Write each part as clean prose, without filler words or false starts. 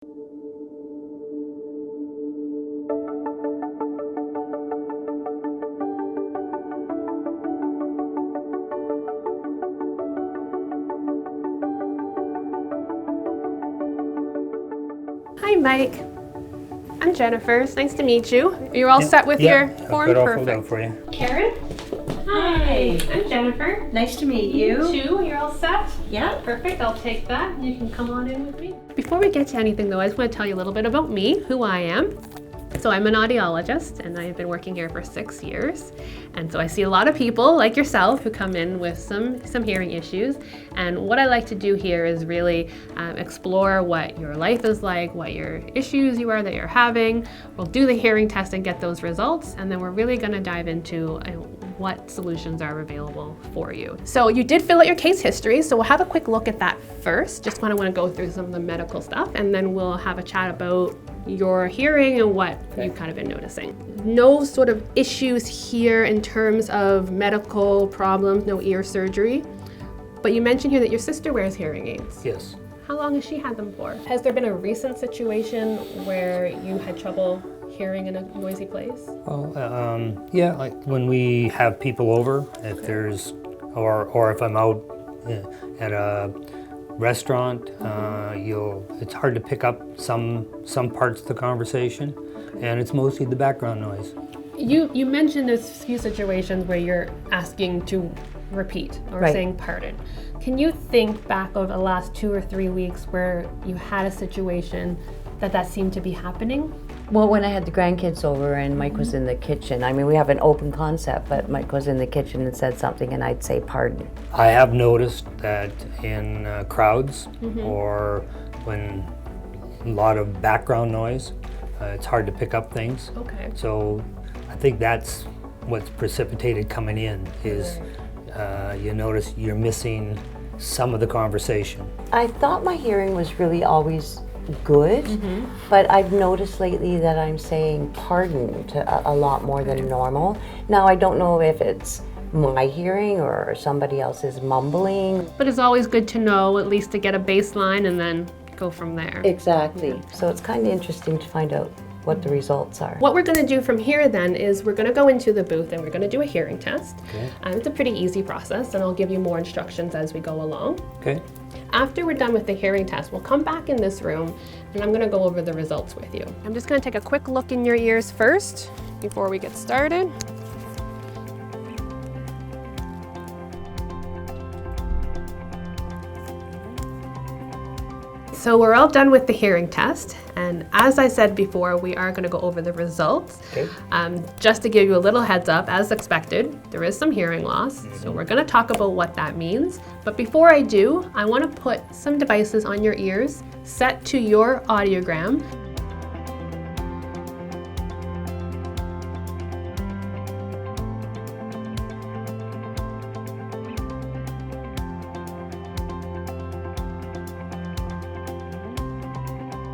Hi, Mike. I'm Jennifer. It's nice to meet you. You're all set with your form? I've got all Perfect. filled out for you. Karen? Hi, I'm Jennifer. Nice to meet you. Two, you're all set? Yeah. Perfect, I'll take that. You can come on in with me. Before we get to anything though, I just want to tell you a little bit about me, who I am. So I'm an audiologist and I've been working here for 6 years. And so I see a lot of people like yourself who come in with some hearing issues. And what I like to do here is really explore what your life is like, what your issues that you're having. We'll do the hearing test and get those results. And then we're really gonna dive into what solutions are available for you. So you did fill out your case history, so we'll have a quick look at that first. Just want to go through some of the medical stuff, and then we'll have a chat about your hearing and what you've kind of been noticing. No sort of issues here in terms of medical problems, no ear surgery. But you mentioned here that your sister wears hearing aids. Yes. How long has she had them for? Has there been a recent situation where you had trouble hearing in a noisy place? Well, yeah, like when we have people over, if there's, or if I'm out at a restaurant, it's hard to pick up some parts of the conversation, and it's mostly the background noise. You mentioned there's a few situations where you're asking to repeat or saying pardon. Can you think back over the last 2 or 3 weeks where you had a situation that seemed to be happening? Well, when I had the grandkids over and Mike was in the kitchen, I mean, we have an open concept, but Mike was in the kitchen and said something and I'd say pardon. I have noticed that in crowds or when a lot of background noise, it's hard to pick up things. Okay. So I think that's what's precipitated coming in is you notice you're missing some of the conversation. I thought my hearing was really always good, but I've noticed lately that I'm saying pardon to a lot more than normal. Now, I don't know if it's my hearing or somebody else's mumbling. But it's always good to know, at least to get a baseline and then go from there. Exactly. So it's kind of interesting to find out what the results are. What we're going to do from here then is we're going to go into the booth and we're going to do a hearing test. Okay. It's a pretty easy process and I'll give you more instructions as we go along. Okay. After we're done with the hearing test, we'll come back in this room and I'm going to go over the results with you. I'm just going to take a quick look in your ears first before we get started. So we're all done with the hearing test, and as I said before, we are going to go over the results. Okay. Just to give you a little heads up, as expected, there is some hearing loss, so we're going to talk about what that means. But before I do, I want to put some devices on your ears set to your audiogram.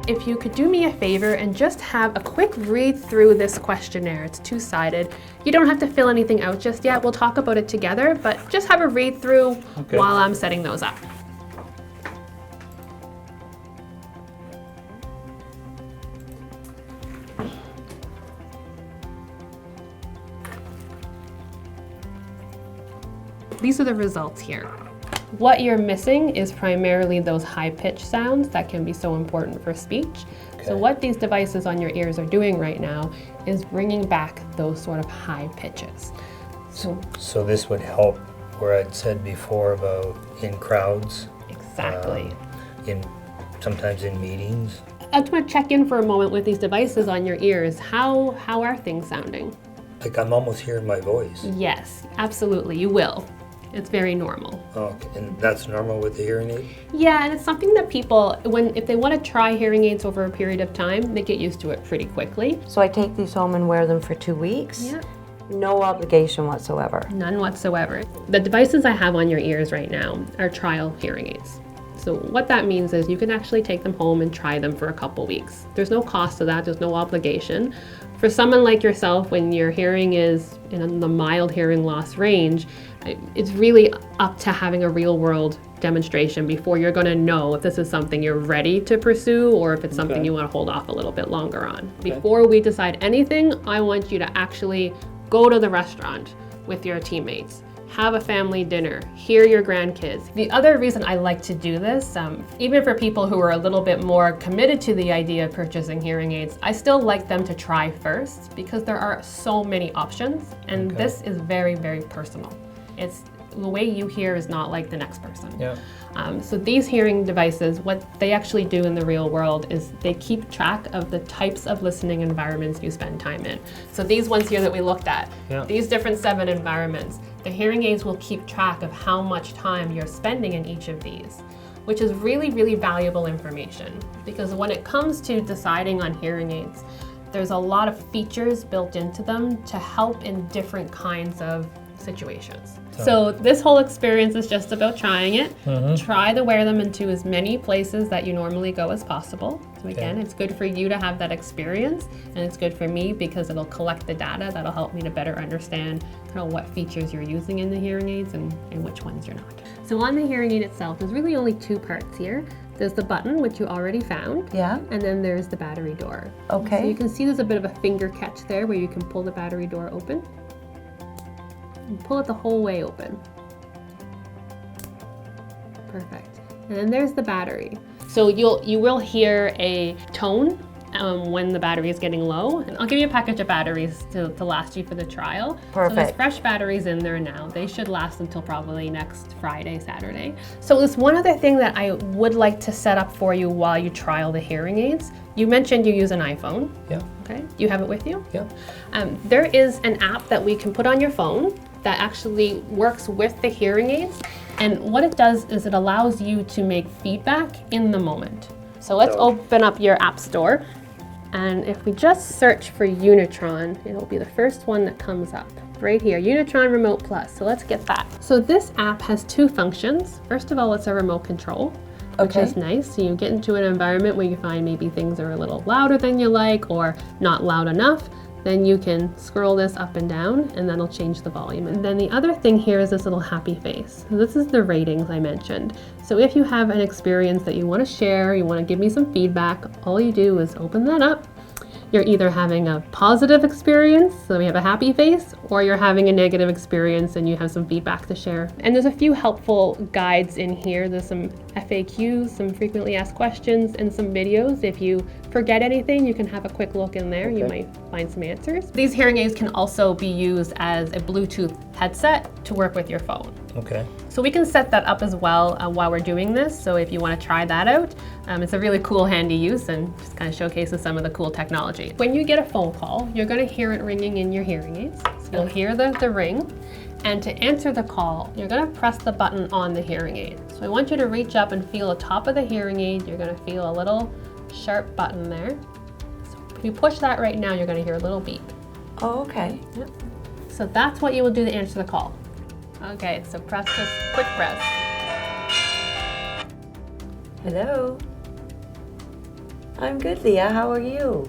If you could do me a favor and just have a quick read through this questionnaire. It's two-sided. You don't have to fill anything out just yet. We'll talk about it together, but just have a read through while I'm setting those up. These are the results here. What you're missing is primarily those high-pitched sounds that can be so important for speech. So what these devices on your ears are doing right now is bringing back those sort of high pitches. So this would help where I'd said before about in crowds. Exactly. Sometimes in meetings. I just want to check in for a moment with these devices on your ears. How are things sounding? Like I'm almost hearing my voice. Yes, absolutely, you will. It's very normal. Okay, and that's normal with the hearing aid? Yeah, and it's something that people, if they want to try hearing aids over a period of time, they get used to it pretty quickly. So I take these home and wear them for 2 weeks? Yeah. No obligation whatsoever? None whatsoever. The devices I have on your ears right now are trial hearing aids. So what that means is you can actually take them home and try them for a couple weeks. There's no cost to that, there's no obligation. For someone like yourself, when your hearing is in the mild hearing loss range, it's really up to having a real world demonstration before you're going to know if this is something you're ready to pursue or if it's something you want to hold off a little bit longer on. Before we decide anything, I want you to actually go to the restaurant with your teammates, have a family dinner, hear your grandkids. The other reason I like to do this, even for people who are a little bit more committed to the idea of purchasing hearing aids, I still like them to try first because there are so many options, and this is very, very personal. It's the way you hear is not like the next person. Yeah. So these hearing devices, what they actually do in the real world is they keep track of the types of listening environments you spend time in. So these ones here that we looked at, these different 7 environments, the hearing aids will keep track of how much time you're spending in each of these, which is really, really valuable information. Because when it comes to deciding on hearing aids, there's a lot of features built into them to help in different kinds of situations. So this whole experience is just about trying it. Try to wear them into as many places that you normally go as possible. So again, it's good for you to have that experience, and it's good for me because it'll collect the data that'll help me to better understand kind of what features you're using in the hearing aids and which ones you're not. So on the hearing aid itself, there's really only 2 parts here. There's the button, which you already found. Yeah. And then there's the battery door. Okay. So you can see there's a bit of a finger catch there where you can pull the battery door open. And pull it the whole way open. Perfect. And then there's the battery. So you will hear a tone when the battery is getting low. And I'll give you a package of batteries to last you for the trial. Perfect. So there's fresh batteries in there now. They should last until probably next Friday, Saturday. So there's one other thing that I would like to set up for you while you trial the hearing aids. You mentioned you use an iPhone. Yeah. Okay. You have it with you? Yeah. There is an app that we can put on your phone that actually works with the hearing aids. And what it does is it allows you to make feedback in the moment. So let's open up your app store. And if we just search for Unitron, it'll be the first one that comes up. Right here, Unitron Remote Plus. So let's get that. So this app has 2 functions. First of all, it's a remote control, which is nice. So you get into an environment where you find maybe things are a little louder than you like or not loud enough. Then you can scroll this up and down and that'll change the volume. And then the other thing here is this little happy face. So this is the ratings I mentioned. So if you have an experience that you want to share, you want to give me some feedback, all you do is open that up. You're either having a positive experience, so we have a happy face, or you're having a negative experience and you have some feedback to share. And there's a few helpful guides in here. There's some FAQs, some frequently asked questions, and some videos. If you forget anything, you can have a quick look in there. You might find some answers. These hearing aids can also be used as a Bluetooth headset to work with your phone. Okay. So we can set that up as well while we're doing this. So if you want to try that out, it's a really cool, handy use and just kind of showcases some of the cool technology. When you get a phone call, you're going to hear it ringing in your hearing aids. So you'll hear the ring. And to answer the call, you're going to press the button on the hearing aid. So I want you to reach up and feel the top of the hearing aid. You're going to feel a little sharp button there. So if you push that right now, you're going to hear a little beep. Oh, okay. Yep. So that's what you will do to answer the call. Okay, so press this, quick press. Hello. I'm good, Leah. How are you?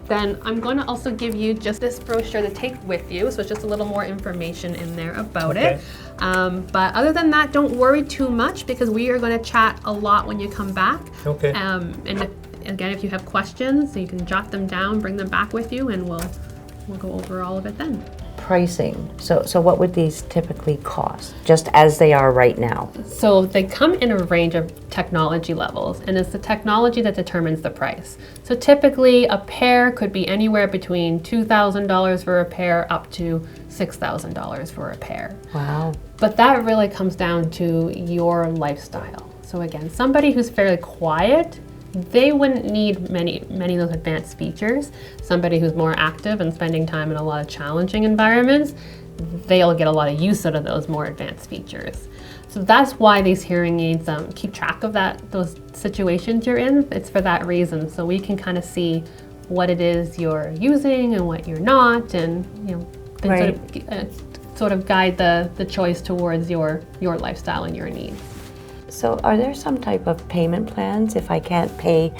Then I'm going to also give you just this brochure to take with you, so it's just a little more information in there about it. But other than that, don't worry too much because we are going to chat a lot when you come back. Okay. And again, if you have questions, so you can jot them down, bring them back with you, and we'll go over all of it then. Pricing. So what would these typically cost, just as they are right now? So they come in a range of technology levels, and it's the technology that determines the price. So typically a pair could be anywhere between $2,000 for a pair up to $6,000 for a pair. Wow. But that really comes down to your lifestyle. So again, somebody who's fairly quiet, they wouldn't need many of those advanced features. Somebody who's more active and spending time in a lot of challenging environments, they'll get a lot of use out of those more advanced features. So that's why these hearing aids keep track of those situations you're in. It's for that reason. So we can kind of see what it is you're using and what you're not, and sort of guide the choice towards your lifestyle and your needs. So are there some type of payment plans if I can't pay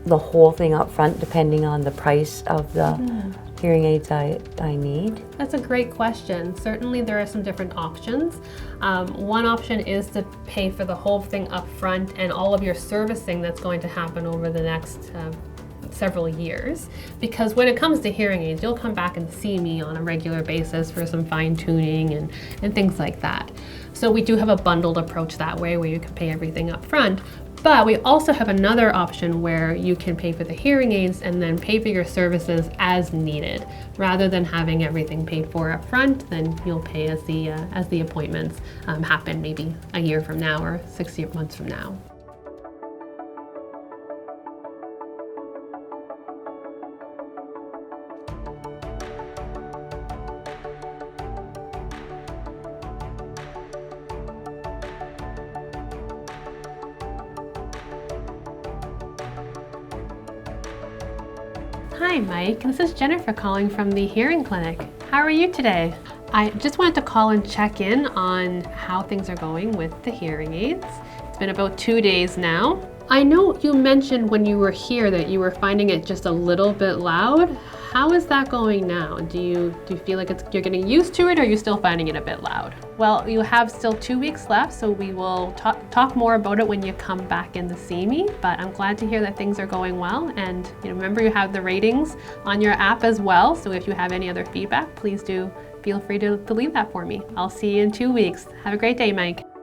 the whole thing up front depending on the price of the hearing aids I need? That's a great question. Certainly there are some different options. One option is to pay for the whole thing up front and all of your servicing that's going to happen over the next several years. Because when it comes to hearing aids, you'll come back and see me on a regular basis for some fine tuning and things like that. So we do have a bundled approach that way where you can pay everything up front. But we also have another option where you can pay for the hearing aids and then pay for your services as needed. Rather than having everything paid for up front, then you'll pay as the appointments happen, maybe a year from now or 6 months from now. Hi Mike, this is Jennifer calling from the Hearing Clinic. How are you today? I just wanted to call and check in on how things are going with the hearing aids. It's been about 2 days now. I know you mentioned when you were here that you were finding it just a little bit loud. How is that going now? Do you feel like you're getting used to it, or are you still finding it a bit loud? Well, you have still 2 weeks left, so we will talk more about it when you come back in to see me, but I'm glad to hear that things are going well. And remember, you have the ratings on your app as well, so if you have any other feedback, please do feel free to leave that for me. I'll see you in 2 weeks. Have a great day, Mike.